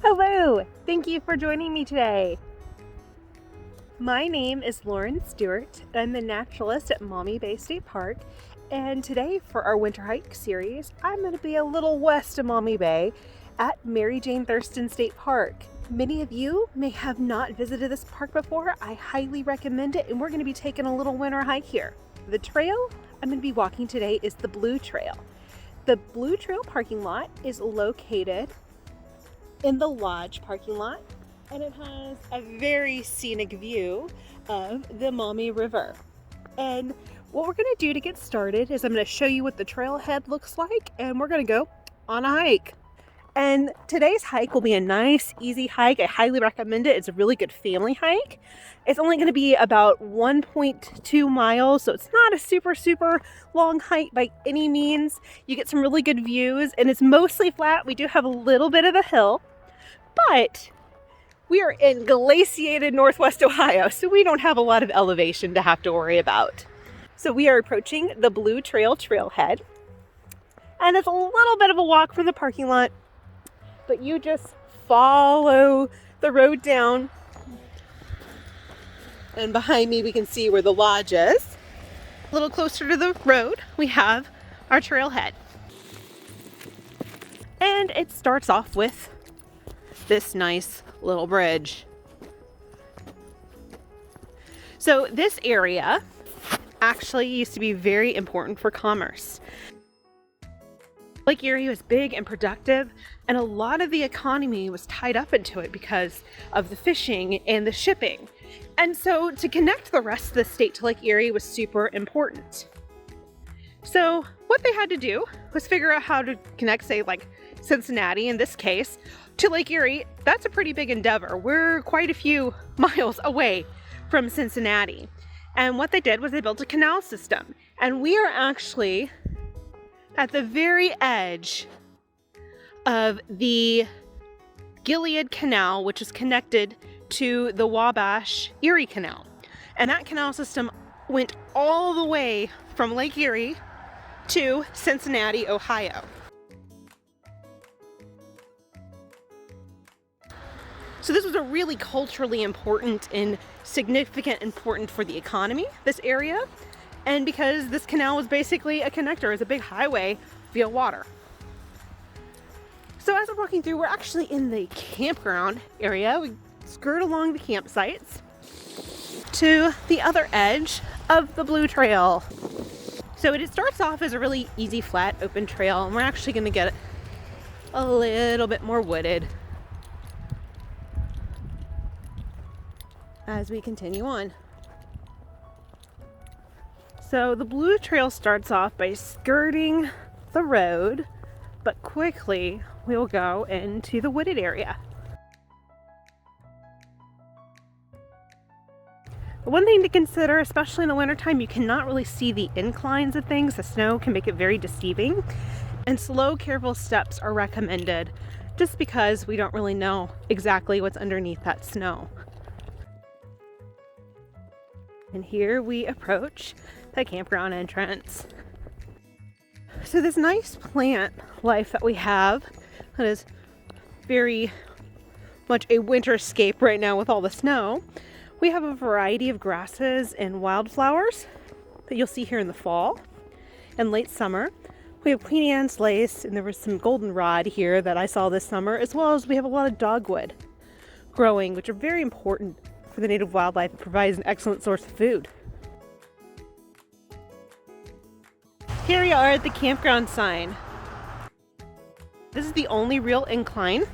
Hello! Thank you for joining me today. My name is Stewart. I'm the Naturalist at Maumee Bay State Park, and today for our winter hike series, I'm going to be a little west of Maumee Bay at Mary Jane Thurston State Park. Many of you may have not visited this park before. I highly recommend it, and we're going to be taking a little winter hike here. The trail I'm going to be walking today is the Blue Trail. The Blue Trail parking lot is located in the lodge parking lot, and it has a very scenic view of the Maumee River. And what we're going to do to get started is I'm going to show you what the trailhead looks like, and we're going to go on a hike. And today's hike will be a nice, easy hike. I highly recommend it. It's a really good family hike. It's only going to be about 1.2 miles, so it's not a super long hike by any means. You get some really good views, and it's mostly flat. We do have a little bit of a hill, but we are in glaciated Northwest Ohio, so we don't have a lot of elevation to have to worry about. So we are approaching the Blue Trail trailhead, and it's a little bit of a walk from the parking lot, but you just follow the road down, and behind me we can see where the lodge is. A little closer to the road, we have our trailhead. And it starts off with this nice little bridge. So this area actually used to be very important for commerce. Lake Erie was big and productive, and a lot of the economy was tied up into it because of the fishing and the shipping. And so to connect the rest of the state to Lake Erie was super important. So what they had to do was figure out how to connect, say, like Cincinnati in this case, to Lake Erie. That's a pretty big endeavor. We're quite a few miles away from Cincinnati. And what they did was they built a canal system. And we are actually at the very edge of the Gilead Canal, which is connected to the Wabash Erie Canal. And that canal system went all the way from Lake Erie to Cincinnati, Ohio. So this was a really culturally important and important for the economy, this area. And because this canal was basically a connector, it's a big highway via water. So as we're walking through, we're actually in the campground area. We skirt along the campsites to the other edge of the Blue Trail. So it starts off as a really easy, flat, open trail, and we're actually going to get a little bit more wooded as we continue on. So the Blue Trail starts off by skirting the road, but quickly we'll go into the wooded area. One thing to consider, especially in the wintertime, you cannot really see the inclines of things. The snow can make it very deceiving, and slow, careful steps are recommended just because we don't really know exactly what's underneath that snow. And here we approach the campground entrance. So this nice plant life that we have, that is very much a winterscape right now with all the snow. We have a variety of grasses and wildflowers that you'll see here in the fall and late summer. We have Queen Anne's lace, and there was some goldenrod here that I saw this summer, as well as we have a lot of dogwood growing, which are very important for the native wildlife. It provides an excellent source of food. Here we are at the Campground Sign. This is the only real incline.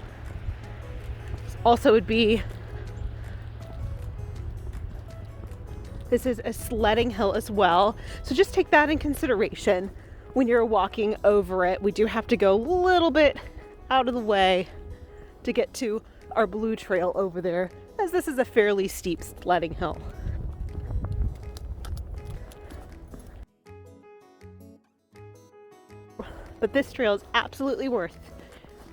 This is a sledding hill as well, so just take that in consideration when you're walking over it. We do have to go a little bit out of the way to get to our Blue Trail over there, as this is a fairly steep sledding hill. But this trail is absolutely worth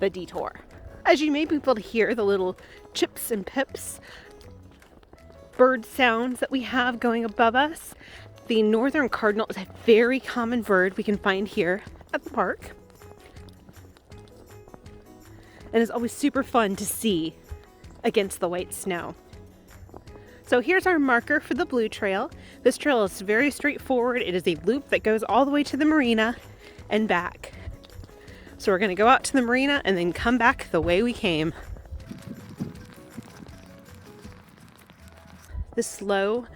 the detour. As you may be able to hear the little chips and pips bird sounds that we have going above us. The northern cardinal is a very common bird we can find here at the park. and it's always super fun to see against the white snow. So here's our marker for the blue trail. This trail is very straightforward. It is a loop that goes all the way to the marina and back. So we're gonna go out to the marina and then come back the way we came. This slow,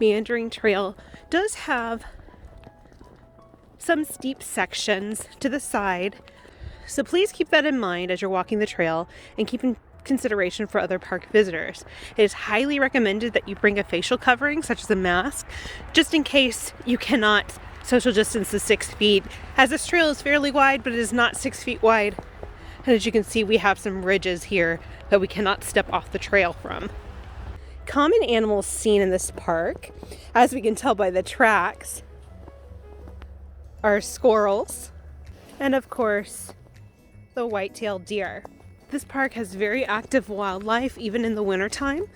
meandering trail does have some steep sections to the side. So please keep that in mind as you're walking the trail and keep in consideration for other park visitors. It is highly recommended that you bring a facial covering, such as a mask, just in case you cannot social distance the 6 feet, as this trail is fairly wide, but it is not 6 feet wide. And as you can see, we have some ridges here that we cannot step off the trail from. Common animals seen in this park, as we can tell by the tracks, are squirrels and of course the white-tailed deer. This park has very active wildlife even in the wintertime,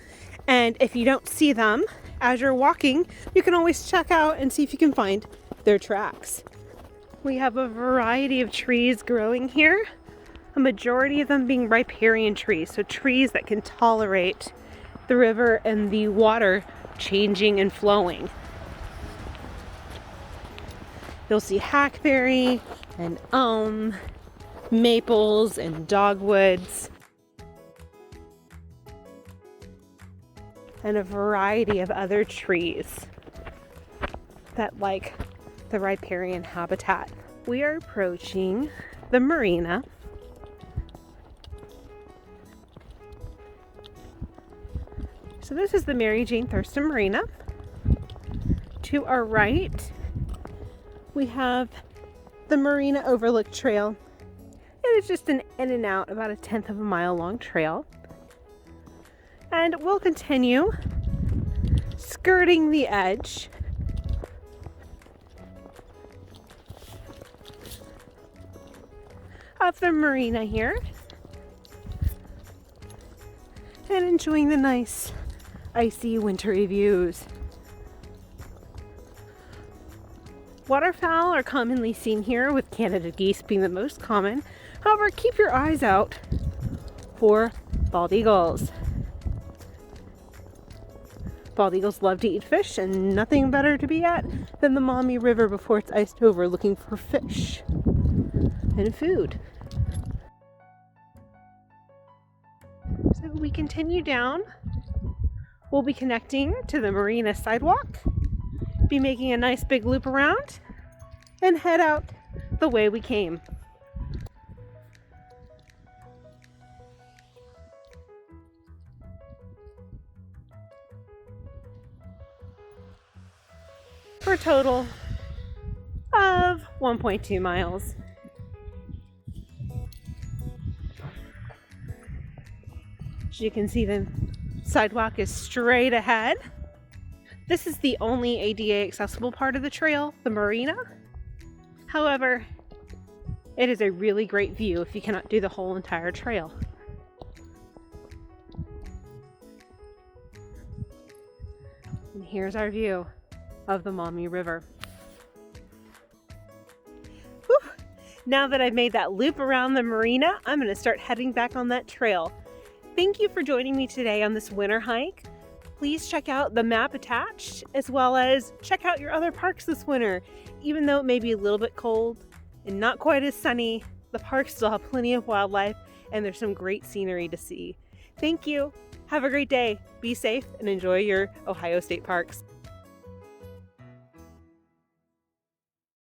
and if you don't see them as you're walking, you can always check out and see if you can find their tracks. We have a variety of trees growing here, a majority of them being riparian trees, so trees that can tolerate the river and the water changing and flowing. You'll see hackberry and elm, maples and dogwoods, and a variety of other trees that like the riparian habitat. We are approaching the marina. So this is the Mary Jane Thurston Marina. To our right, we have the Marina Overlook Trail. It is just an in and out, about 1/10 of a mile long trail. And we'll continue skirting the edge of the marina here and enjoying the nice icy wintry views. Waterfowl are commonly seen here, with Canada geese being the most common. However, keep your eyes out for bald eagles. Bald eagles love to eat fish, and nothing better to be at than the Maumee River before it's iced over, looking for fish and food. So we continue down. We'll be connecting to the marina sidewalk, be making a nice big loop around, and head out the way we came. For a total of 1.2 miles. As you can see, the sidewalk is straight ahead. This is the only ADA accessible part of the trail, the marina. However, it is a really great view if you cannot do the whole entire trail. And here's our view of the Maumee River. Whew. Now that I've made that loop around the marina, I'm going to start heading back on that trail. Thank you for joining me today on this winter hike. Please check out the map attached, as well as check out your other parks this winter. Even though it may be a little bit cold and not quite as sunny, the parks still have plenty of wildlife and there's some great scenery to see. Thank you. Have a great day. Be safe and enjoy your Ohio State parks.